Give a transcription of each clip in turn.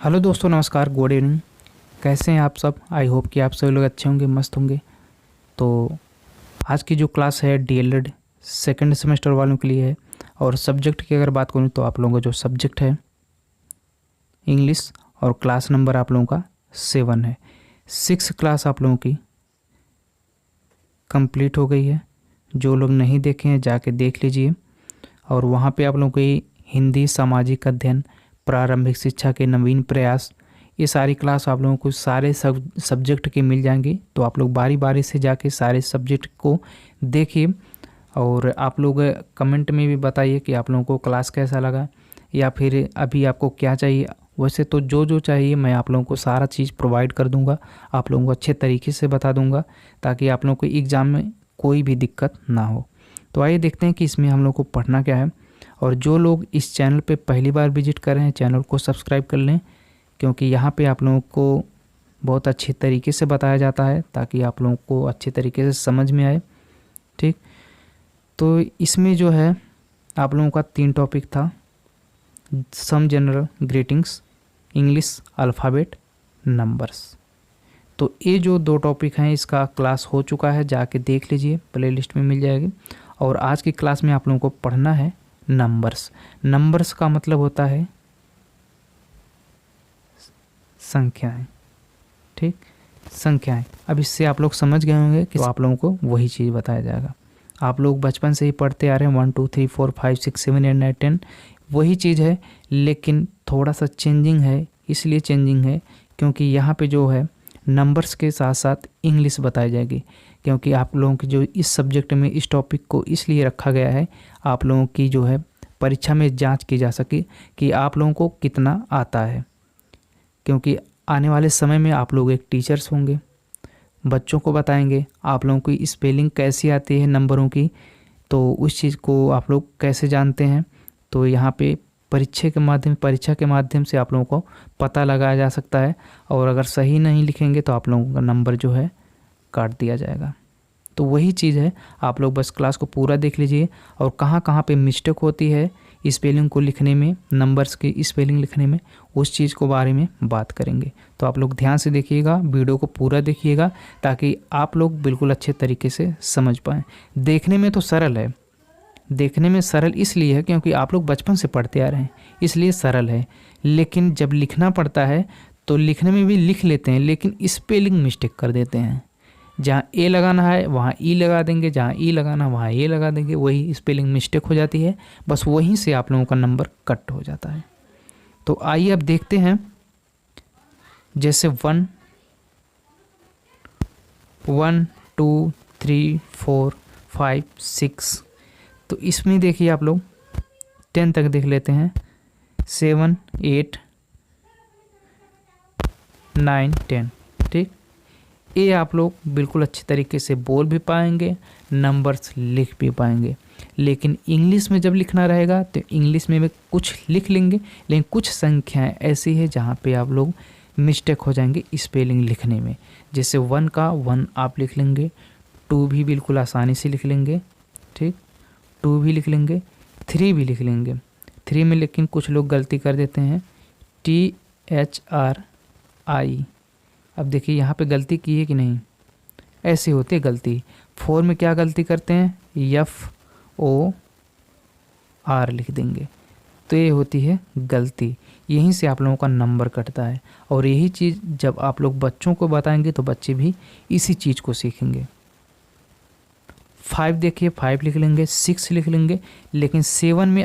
Hello दोस्तों, नमस्कार, good evening. कैसे हैं आप सब? आई होप कि आप सभी लोग अच्छे होंगे, मस्त होंगे। तो आज की जो क्लास है डीएलएड सेकंड सेमेस्टर वालों के लिए है। और सब्जेक्ट की अगर बात करूँ तो आप लोगों का जो सब्जेक्ट है इंग्लिश, और क्लास नंबर आप लोगों का 7 है। 6 क्लास आप लोगों की कंप्लीट हो गई है। जो लोग नहीं देखे हैं जाके देख लीजिए। और वहाँ पे आप लोगों की हिंदी, सामाजिक अध्ययन, प्रारंभिक शिक्षा के नवीन प्रयास, ये सारी क्लास आप लोगों को सारे सब्जेक्ट के मिल जाएंगे। तो आप लोग बारी बारी से जाके सारे सब्जेक्ट को देखिए। और आप लोग कमेंट में भी बताइए कि आप लोगों को क्लास कैसा लगा, या फिर अभी आपको क्या चाहिए। वैसे तो जो जो चाहिए मैं आप लोगों को सारा चीज़ प्रोवाइड कर दूंगा, आप लोगों को अच्छे तरीके से बता दूंगा, ताकि आप लोगों को एग्ज़ाम में कोई भी दिक्कत ना हो। तो आइए देखते हैं कि इसमें हम लोग को पढ़ना क्या है। और जो लोग इस चैनल पे पहली बार विजिट कर रहे हैं, चैनल को सब्सक्राइब कर लें, क्योंकि यहाँ पे आप लोगों को बहुत अच्छे तरीके से बताया जाता है, ताकि आप लोगों को अच्छे तरीके से समझ में आए। ठीक, तो इसमें जो है आप लोगों का 3 टॉपिक था। Some general greetings, English alphabet, numbers. तो ये जो 2 टॉपिक हैं इसका क्लास हो चुका है, जाके देख लीजिए, प्लेलिस्ट में मिल जाएगी। और आज की क्लास में आप लोगों को पढ़ना है नंबर्स। नंबर्स का मतलब होता है संख्याएं। ठीक, संख्याएं। अब इससे आप लोग समझ गए होंगे कि तो आप लोगों को वही चीज़ बताया जाएगा। आप लोग बचपन से ही पढ़ते आ रहे हैं 1 2 3 4 5 6 7 8 9 10, वही चीज़ है, लेकिन थोड़ा सा चेंजिंग है। इसलिए चेंजिंग है क्योंकि यहाँ पे जो है नंबर्स के साथ साथ इंग्लिश बताई जाएगी। क्योंकि आप लोगों की जो इस सब्जेक्ट में इस टॉपिक को इसलिए रखा गया है, आप लोगों की जो है परीक्षा में जांच की जा सके कि आप लोगों को कितना आता है। क्योंकि आने वाले समय में आप लोग एक टीचर्स होंगे, बच्चों को बताएंगे आप लोगों की स्पेलिंग कैसी आती है नंबरों की, तो उस चीज़ को आप लोग कैसे जानते हैं। तो यहाँ पे परीक्षा के माध्यम से आप लोगों को पता लगाया जा सकता है। और अगर सही नहीं लिखेंगे तो आप लोगों का नंबर जो है काट दिया जाएगा। तो वही चीज़ है, आप लोग बस क्लास को पूरा देख लीजिए। और कहाँ कहाँ पे मिस्टेक होती है स्पेलिंग को लिखने में, नंबर्स की स्पेलिंग लिखने में, उस चीज़ को बारे में बात करेंगे। तो आप लोग ध्यान से देखिएगा, वीडियो को पूरा देखिएगा, ताकि आप लोग बिल्कुल अच्छे तरीके से समझ पाएँ। देखने में तो सरल है, देखने में सरल इसलिए है क्योंकि आप लोग बचपन से पढ़ते आ रहे हैं, इसलिए सरल है। लेकिन जब लिखना पड़ता है तो लिखने में भी लिख लेते हैं, लेकिन स्पेलिंग मिस्टेक कर देते हैं। जहाँ ए लगाना है वहाँ ई लगा देंगे, जहाँ ई लगाना है वहाँ ए लगा देंगे, वही स्पेलिंग मिस्टेक हो जाती है। बस वहीं से आप लोगों का नंबर कट हो जाता है। तो आइए अब देखते हैं। जैसे 1 1 2 3 4 5 6, तो इसमें देखिए आप लोग 10 तक देख लेते हैं। 7 8 9 10। ठीक, ये आप लोग बिल्कुल अच्छे तरीके से बोल भी पाएंगे, नंबर्स लिख भी पाएंगे। लेकिन इंग्लिश में जब लिखना रहेगा तो इंग्लिश में भी कुछ लिख लेंगे, लेकिन कुछ संख्याएं ऐसी है जहाँ पे आप लोग मिस्टेक हो जाएंगे स्पेलिंग लिखने में। जैसे 1 का 1 आप लिख लेंगे, 2 भी बिल्कुल आसानी से लिख लेंगे। ठीक, 2 भी लिख लेंगे, 3 भी लिख लेंगे। 3 में लेकिन कुछ लोग गलती कर देते हैं, THRI। अब देखिए यहाँ पे गलती की है कि नहीं, ऐसे होती है गलती। 4 में क्या गलती करते हैं, FOR लिख देंगे, तो ये होती है गलती। यहीं से आप लोगों का नंबर कटता है। और यही चीज़ जब आप लोग बच्चों को बताएंगे तो बच्चे भी इसी चीज़ को सीखेंगे। 5 देखिए, 5 लिख लेंगे, 6 लिख लेंगे, लेकिन 7 में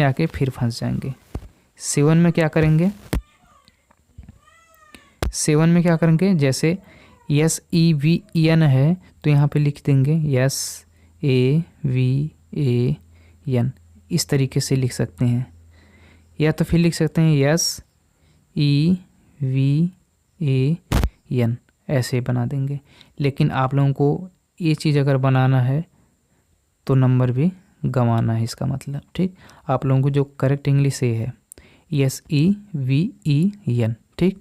आके फिर फंस जाएंगे। 7 में क्या करेंगे, 7 में क्या करेंगे, जैसे SEVN है तो यहाँ पे लिख देंगे SAVAN। इस तरीके से लिख सकते हैं, या तो फिर लिख सकते हैं SEVAN, ऐसे बना देंगे। लेकिन आप लोगों को ये चीज़ अगर बनाना है तो नंबर भी गंवाना है, इसका मतलब। ठीक, आप लोगों को जो करेक्ट इंग्लिश ये है SEVEN। ठीक,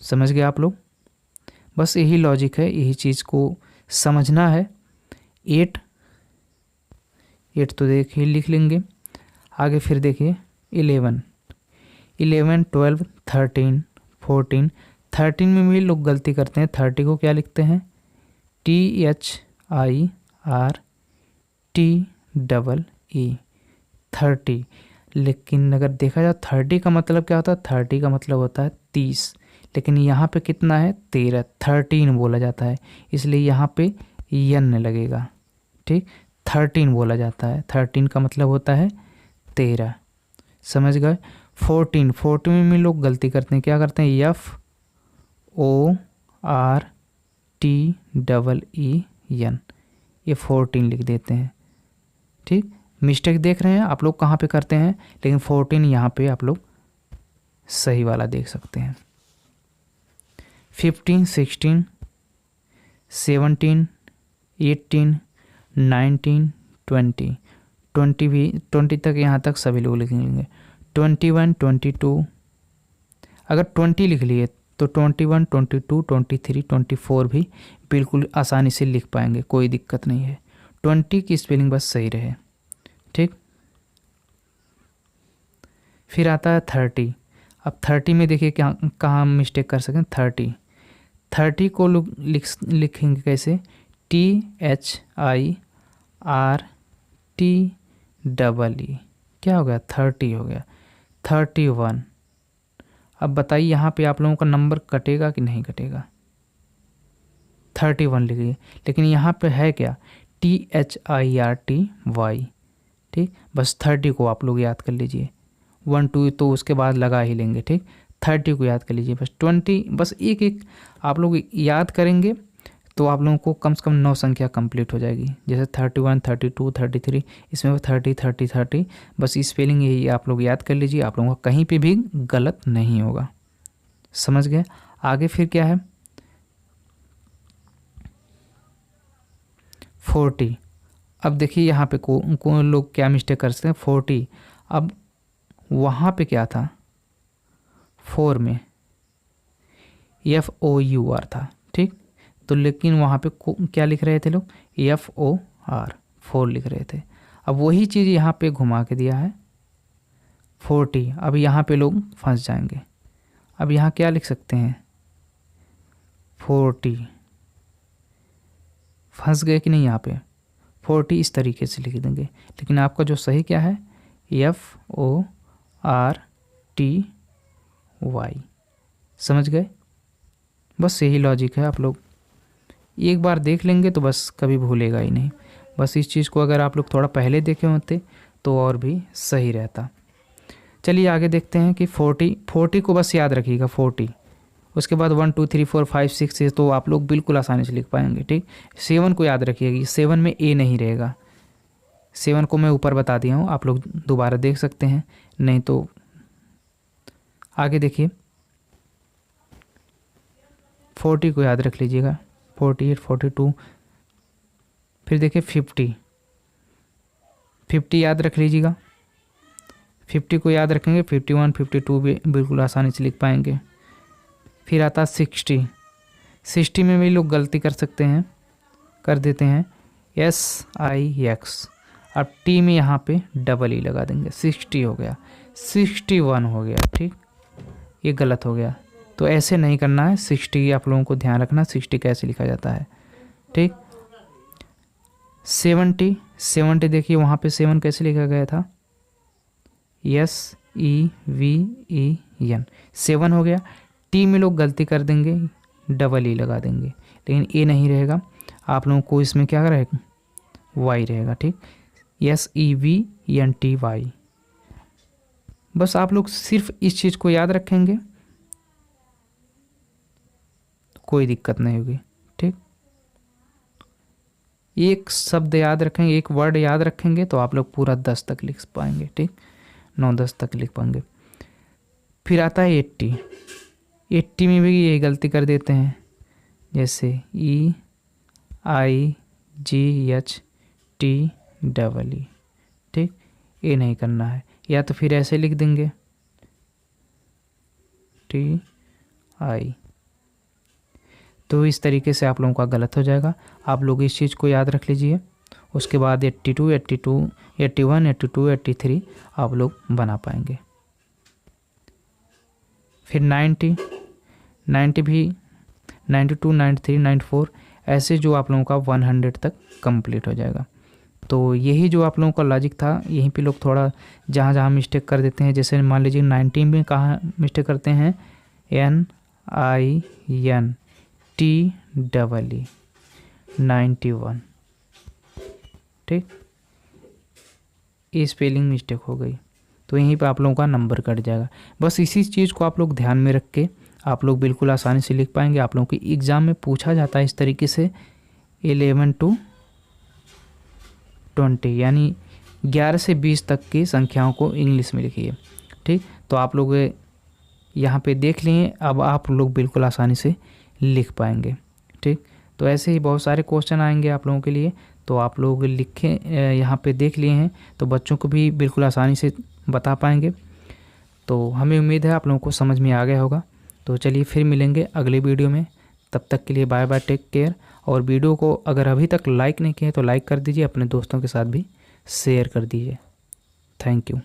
समझ गए आप लोग? बस यही लॉजिक है, यही चीज़ को समझना है। 8 तो देखिए लिख लेंगे। आगे फिर देखिए 11 11, 12, 13, 14, 13 में भी लोग गलती करते हैं। 30 को क्या लिखते हैं? THIRTEE 30। लेकिन अगर देखा जाए 30 का मतलब क्या होता है? 30 का मतलब होता है 30, लेकिन यहाँ पे कितना है? 13, 13 बोला जाता है, इसलिए यहाँ पे यन लगेगा। ठीक, 13 बोला जाता है। 13 का मतलब होता है 13, समझ गए। 14 में लोग गलती करते हैं, क्या करते हैं? FORTEEN, ये 14 लिख देते हैं। ठीक, मिस्टेक देख रहे हैं आप लोग कहाँ पे करते हैं, लेकिन 14 यहाँ पे आप लोग सही वाला देख सकते हैं। 15, 16, 17, 18, 19, 20 भी 20 तक, यहाँ तक सभी लोग लिखेंगे। 21, 22, अगर 20 लिख लिए तो 21, 22, 23, 24 भी बिल्कुल आसानी से लिख पाएंगे, कोई दिक्कत नहीं है। 20 की स्पेलिंग बस सही रहे। ठीक, फिर आता है 30। अब 30 में देखिए क्या कहाँ मिस्टेक कर सकें। 30 को लोग लिखेंगे कैसे? THIRTEE, क्या हो गया? 30 हो गया। 31। अब बताइए यहाँ पे आप लोगों का नंबर कटेगा कि नहीं कटेगा? 31 लिखिए, लेकिन यहाँ पे है क्या? THIRTY। ठीक, बस 30 को आप लोग याद कर लीजिए। 1 2 तो उसके बाद लगा ही लेंगे। ठीक, 30 को याद कर लीजिए। बस 20, बस एक एक आप लोग याद करेंगे तो आप लोगों को कम से कम 9 संख्या कंप्लीट हो जाएगी। जैसे 31, 32, 33, इसमें 30, 30, 30, बस स्पेलिंग यही आप लोग याद कर लीजिए, आप लोगों का कहीं पे भी गलत नहीं होगा। समझ गए? आगे फिर क्या है? 40। अब देखिए यहाँ पे को लोग क्या मिस्टेक कर सकते हैं। 40, अब वहाँ पे क्या था? 4 में FOUR था। ठीक, तो लेकिन वहाँ पे क्या लिख रहे थे लोग? FOR, 4 लिख रहे थे। अब वही चीज़ यहाँ पे घुमा के दिया है 40। अब यहाँ पे लोग फंस जाएंगे। अब यहाँ क्या लिख सकते हैं? 40, फंस गए कि नहीं? यहाँ पे 40 इस तरीके से लिख देंगे, लेकिन आपका जो सही क्या है? FORTY। समझ गए? बस यही लॉजिक है। आप लोग एक बार देख लेंगे तो बस कभी भूलेगा ही नहीं। बस इस चीज़ को अगर आप लोग थोड़ा पहले देखे होते तो और भी सही रहता। चलिए आगे देखते हैं कि 40 को बस याद रखिएगा 40। उसके बाद 1 2 3 4 5 6 से तो आप लोग बिल्कुल आसानी से लिख पाएंगे। ठीक, 7 को याद रखिएगा। 7 में ए नहीं रहेगा। 7 को मैं ऊपर बता दिया हूँ, आप लोग दोबारा देख सकते हैं, नहीं तो आगे देखिए। 40 को याद रख लीजिएगा। 48, 42, फिर देखिए 50 याद रख लीजिएगा। 50 को याद रखेंगे। 51, 52 भी बिल्कुल आसानी से लिख पाएंगे। फिर आता 60 में भी लोग गलती कर सकते हैं, कर देते हैं SIX। अब टी में यहाँ पे डबल ई लगा देंगे। 60 हो गया, 61 हो गया। ठीक, ये गलत हो गया, तो ऐसे नहीं करना है। 60 आप लोगों को ध्यान रखना 60 कैसे लिखा जाता है। ठीक, 70 देखिए वहाँ पे 7 कैसे लिखा गया था? SEVEN, 7 हो गया। टी में लोग गलती कर देंगे, डबल ई लगा देंगे, लेकिन ए नहीं रहेगा। आप लोगों को इसमें क्या रहेगा? वाई रहेगा। ठीक, SEVENTY। बस आप लोग सिर्फ इस चीज़ को याद रखेंगे, कोई दिक्कत नहीं होगी। ठीक, एक शब्द याद रखेंगे, एक वर्ड याद रखेंगे तो आप लोग पूरा 10 तक लिख पाएंगे। ठीक, 9-10 तक लिख पाएंगे। फिर आता है 80 में भी यही गलती कर देते हैं, जैसे EIGHTEE। ठीक, ये नहीं करना है, या तो फिर ऐसे लिख देंगे TI, तो इस तरीके से आप लोगों का गलत हो जाएगा। आप लोग इस चीज़ को याद रख लीजिए। उसके बाद 82, 81, 82, 83 आप लोग बना पाएंगे। फिर 90 भी 92, 93, 94 ऐसे जो आप लोगों का 100 तक कंप्लीट हो जाएगा। तो यही जो आप लोगों का लॉजिक था, यहीं पे लोग थोड़ा जहाँ जहाँ मिस्टेक कर देते हैं, जैसे मान लीजिए 19 में कहाँ मिस्टेक करते हैं, NINTEE 91, ठीक, ये स्पेलिंग मिस्टेक हो गई, तो यहीं पे आप लोगों का नंबर कट जाएगा। बस इसी चीज़ को आप लोग ध्यान में रख के आप लोग बिल्कुल आसानी से लिख पाएंगे। आप लोगों की एग्ज़ाम में पूछा जाता है इस तरीके से 11 to 20 यानी 11 से 20 तक की संख्याओं को इंग्लिश में लिखिए, ठीक। तो आप लोग यहाँ पे देख लिए, अब आप लोग बिल्कुल आसानी से लिख पाएंगे, ठीक। तो ऐसे ही बहुत सारे क्वेश्चन आएंगे आप लोगों के लिए, तो आप लोग लिखें, यहाँ पे देख लिए हैं तो बच्चों को भी बिल्कुल आसानी से बता पाएंगे। तो हमें उम्मीद है आप लोगों को समझ में आ गया होगा। तो चलिए फिर मिलेंगे अगले वीडियो में, तब तक के लिए बाय बाय, टेक केयर। और वीडियो को अगर अभी तक लाइक नहीं किए तो लाइक कर दीजिए, अपने दोस्तों के साथ भी शेयर कर दीजिए। Thank you.